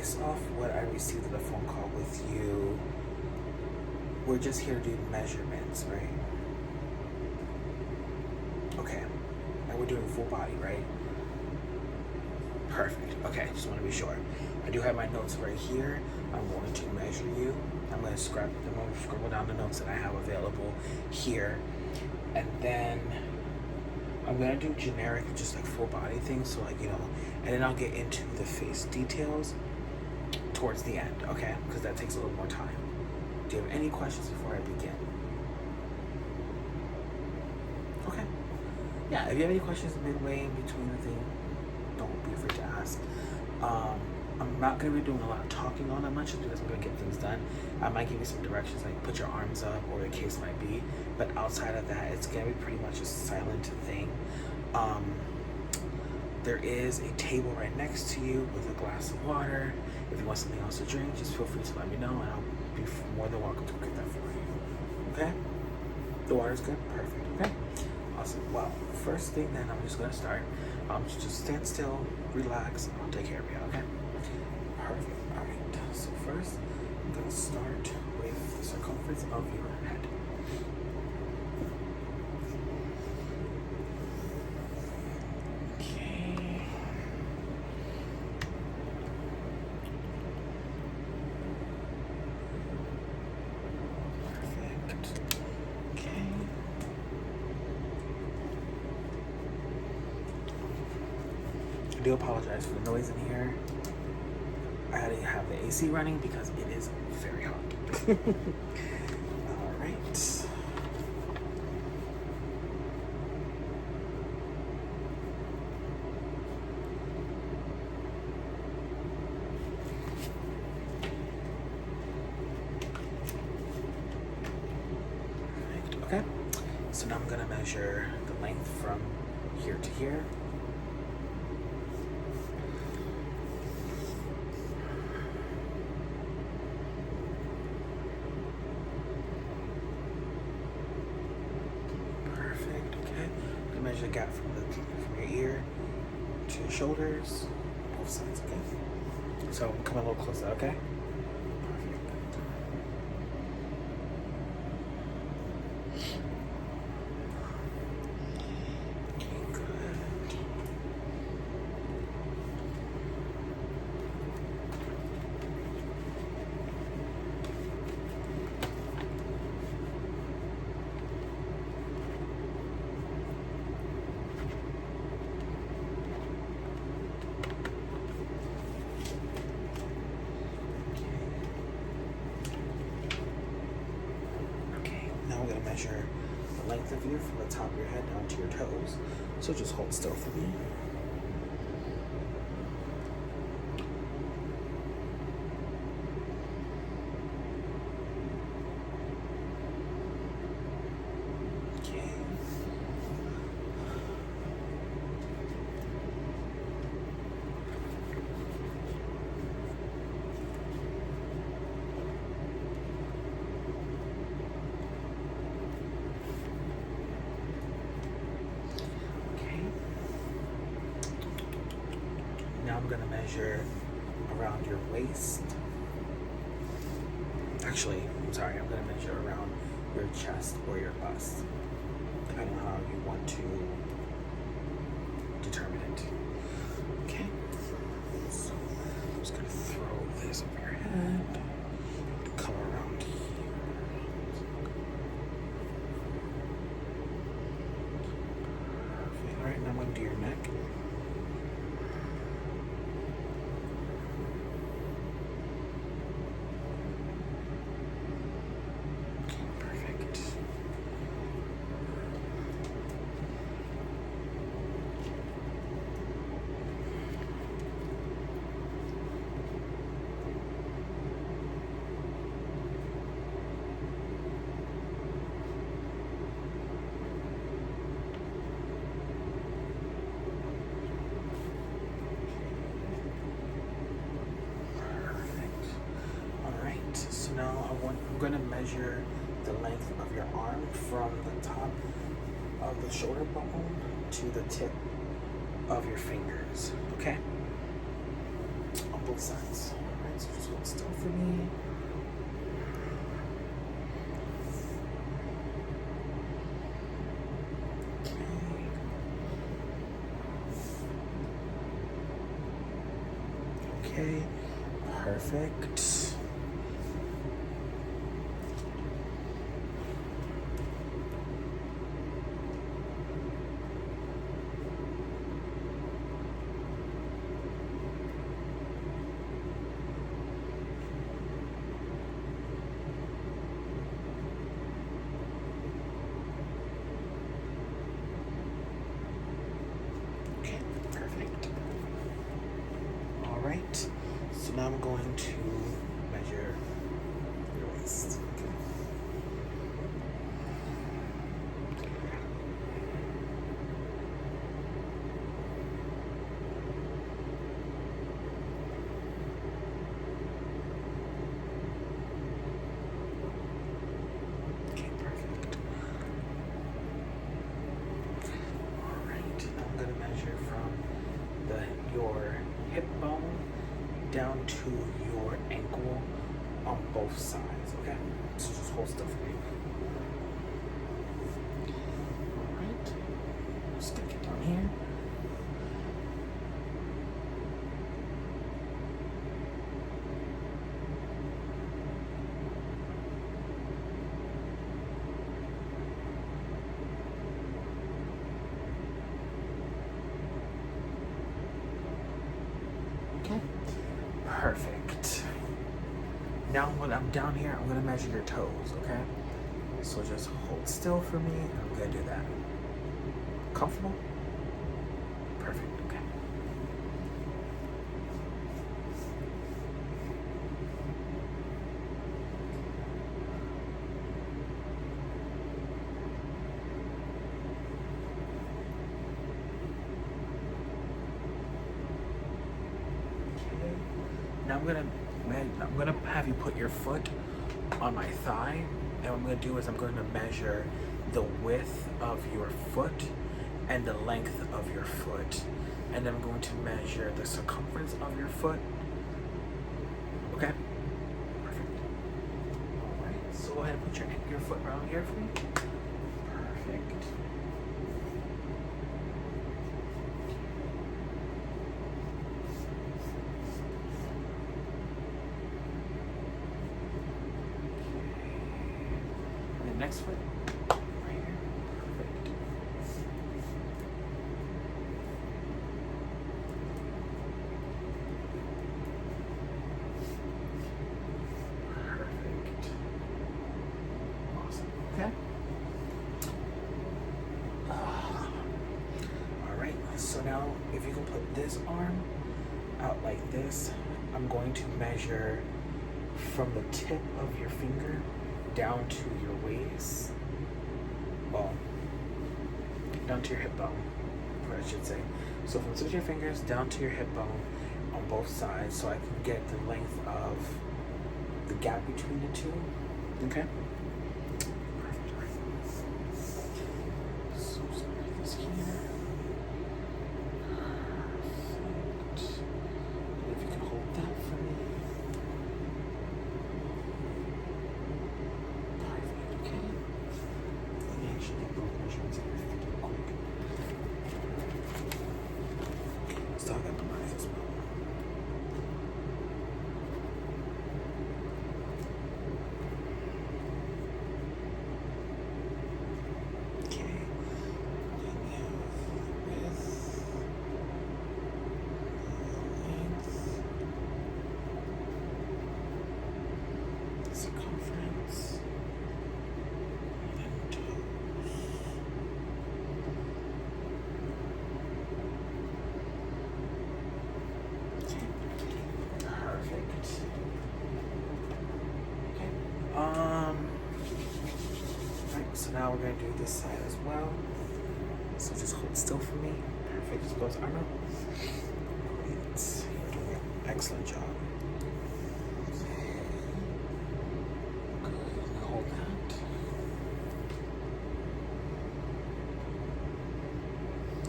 based off what I received in the phone call with you, we're just here to do measurements, right? Okay. And we're doing full body, right? Perfect. Okay, just want to be sure. I do have my notes right here. I'm going to measure you. I'm going to scribble down the notes that I have available here. And then I'm going to do generic, just like full body things. So like, and then I'll get into the face details towards the end, okay? Because that takes a little more time. Do you have any questions before I begin? Okay. Yeah, if you have any questions midway in between the thing, don't be afraid to ask. I'm not going to be doing a lot of talking on that much because I'm going to get things done. I might give you some directions, like put your arms up or the case might be. But outside of that, it's going to be pretty much a silent thing. There is a table right next to you with a glass of water. If you want something else to drink, just feel free to let me know and I'll be more than welcome to get that for you. Okay? The water's good? Perfect. Okay? Awesome. Well, first thing then, I'm just going to start. Just stand still, relax, and I'll take care of you, okay? Perfect. All right. So first, I'm going to start with the circumference of your head. Okay. Perfect. Okay. I do apologize for the noise in here. I had to have the AC running because it is very hot. All right. Perfect. Okay. So now I'm going to measure the length from here to here. Measure the gap from your ear to your shoulders, both sides, okay? So come a little closer, okay? Perfect. Okay, good. I'm going to measure the length of you from the top of your head down to your toes. So just hold still for me. Okay. Now I'm going to measure around your waist. Actually, I'm sorry, I'm going to measure around your chest or your bust, depending on how you want to determine it. Okay, so I'm just going to throw this over your head, come around here. Perfect. All right, now I'm going to do your neck. Now I'm going to measure the length of your arm from the top of the shoulder bone to the tip of your fingers, okay? On both sides. still for me. Okay, perfect. Okay, perfect. All right, so now I'm going to measure your waist. Okay, perfect. All right, I'm gonna measure from your hip bone down to your ankle on both sides, okay? So just hold still for me. All right, stick it down here. Okay, perfect. Now when I'm down here, I'm gonna measure your toes, okay? So just hold still for me, and I'm gonna do that. Comfortable? Perfect, okay. Okay. Now I'm gonna have you put your foot on my thigh, and what I'm gonna do is I'm going to measure the width of your foot and the length of your foot, and then I'm going to measure the circumference of your foot. Okay? Perfect. All right. So go ahead and put your foot around here for me. Perfect. Next foot, right here. Perfect. Perfect. Awesome. Okay. All right. So now, if you can put this arm out like this, I'm going to measure from the tip of your finger down to your waist bone, down to your hip bone, or I should say. So from the tip of your fingers down to your hip bone on both sides, so I can get the length of the gap between the two. Okay? Perfect. So sorry, this here. Perfect. And if you can hold that for me. Still got the knife as well. Okay. Then we have width, length, circumference, and then toes. Perfect. Okay. Right, so now we're gonna do this side as well. So just hold still for me. Perfect. Just close arm up. Great. You're doing an excellent job. Good. Hold that.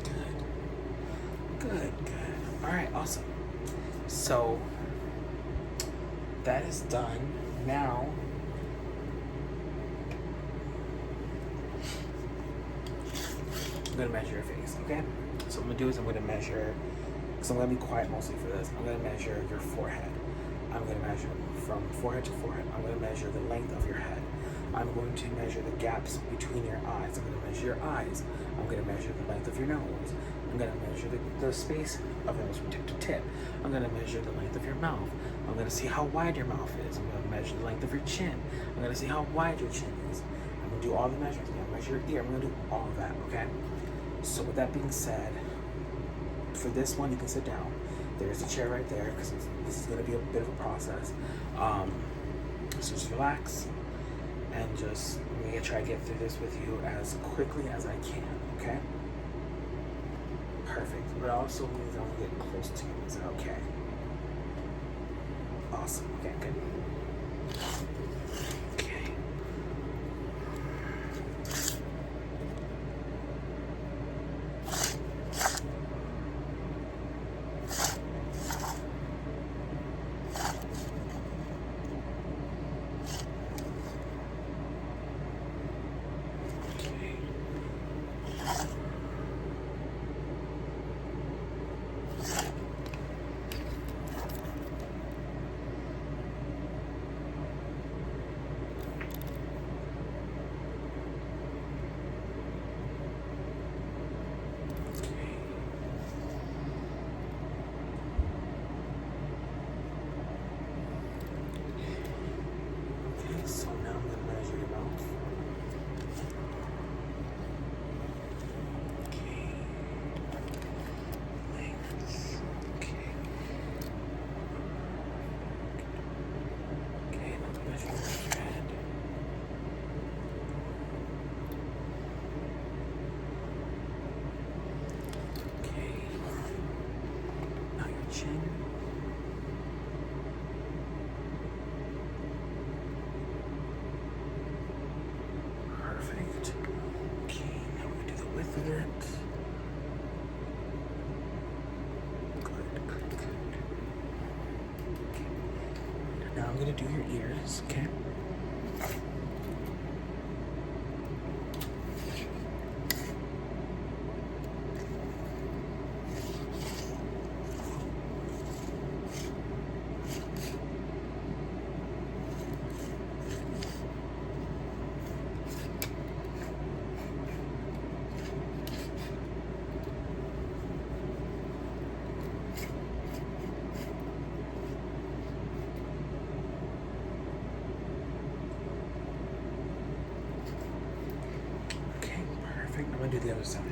Good. Good. Good. All right. Awesome. So that is done. Now, I'm gonna measure your face, okay? So what I'm gonna do is I'm gonna measure, because I'm gonna be quiet mostly for this, I'm gonna measure your forehead. I'm gonna measure from forehead to forehead. I'm gonna measure the length of your head. I'm going to measure the gaps between your eyes. I'm gonna measure your eyes. I'm gonna measure the length of your nose. I'm gonna measure the space of your nose from tip to tip. I'm gonna measure the length of your mouth. I'm gonna see how wide your mouth is. I'm gonna measure the length of your chin. I'm gonna see how wide your chin is. I'm gonna do all the measurements. I'm gonna measure your ear. I'm gonna do all of that, okay? So with that being said, for this one, you can sit down. There's a chair right there, because this is gonna be a bit of a process. So just relax, and just, I'm gonna try to get through this with you as quickly as I can, okay? Perfect. But also means I'm gonna get close to you. Is that okay? Awesome. Okay, good. Okay. So now I'm gonna measure your mouth. Okay. Length. Okay. Okay, now I'm gonna measure your head. Okay. Now your chin. Perfect. Okay, now we're gonna do the width of it. Good, good, good. Okay. Now I'm gonna do your ears, okay? Okay, perfect. I'm gonna do the other side.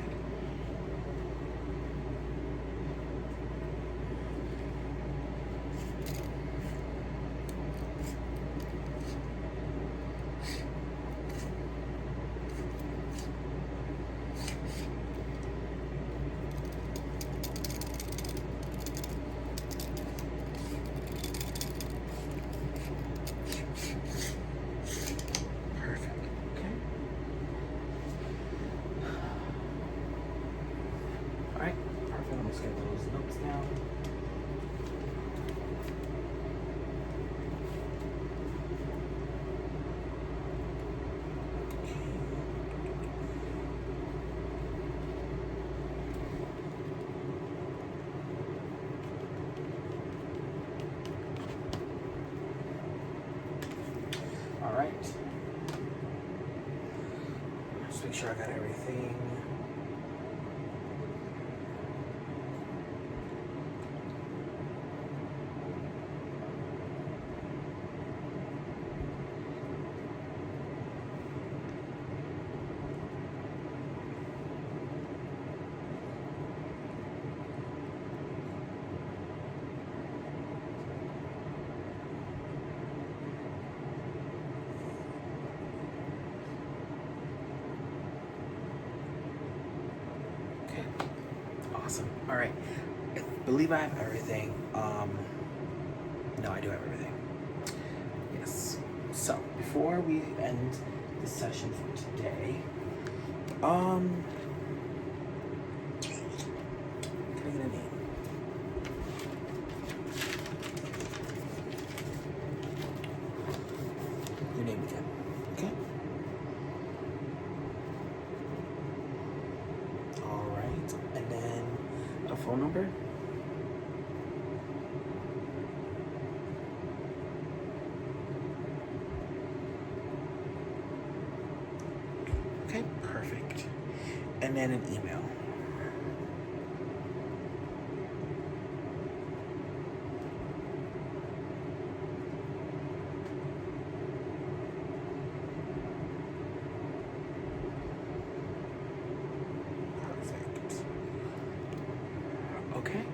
Perfect. Okay. All right. Perfect. I'm just gonna close the notes down. All right. Just make sure I got everything. Okay. Awesome. All right. I believe I have everything. No, I do have everything. Yes. So before we end the session for today, can I get a name? phone number? Okay, perfect. And then an email. Perfect. Okay.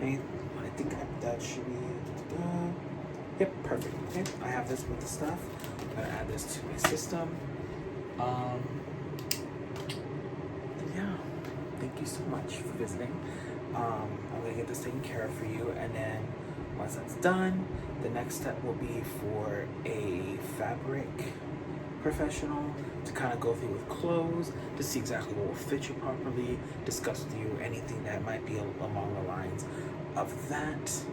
And I think that should be. Yep, perfect. Okay, I have this with the stuff. I'm gonna add this to my system. Yeah, thank you so much for visiting. I'm gonna get this taken care of for you, and then once that's done, the next step will be for a fabric professional to kind of go through with clothes to see exactly what will fit you properly, discuss with you anything that might be along the lines of that.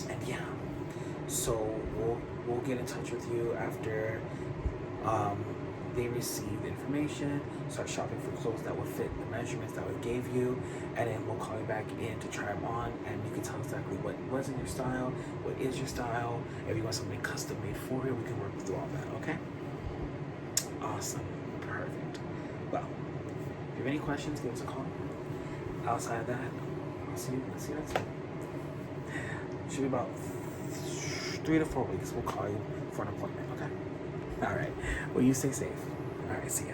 And yeah, so we'll get in touch with you after they receive the information, start shopping for clothes that would fit the measurements that we gave you, and then we'll call you back in to try them on, and you can tell exactly what wasn't your style, what is your style. If you want something custom made for you, we can work through all that, okay? Awesome, perfect. Well, if you have any questions, give us a call. Outside of that, I'll see you next time. Should be about 3 to 4 weeks. We'll call you for an appointment, okay? All right. Well, you stay safe. All right, see ya.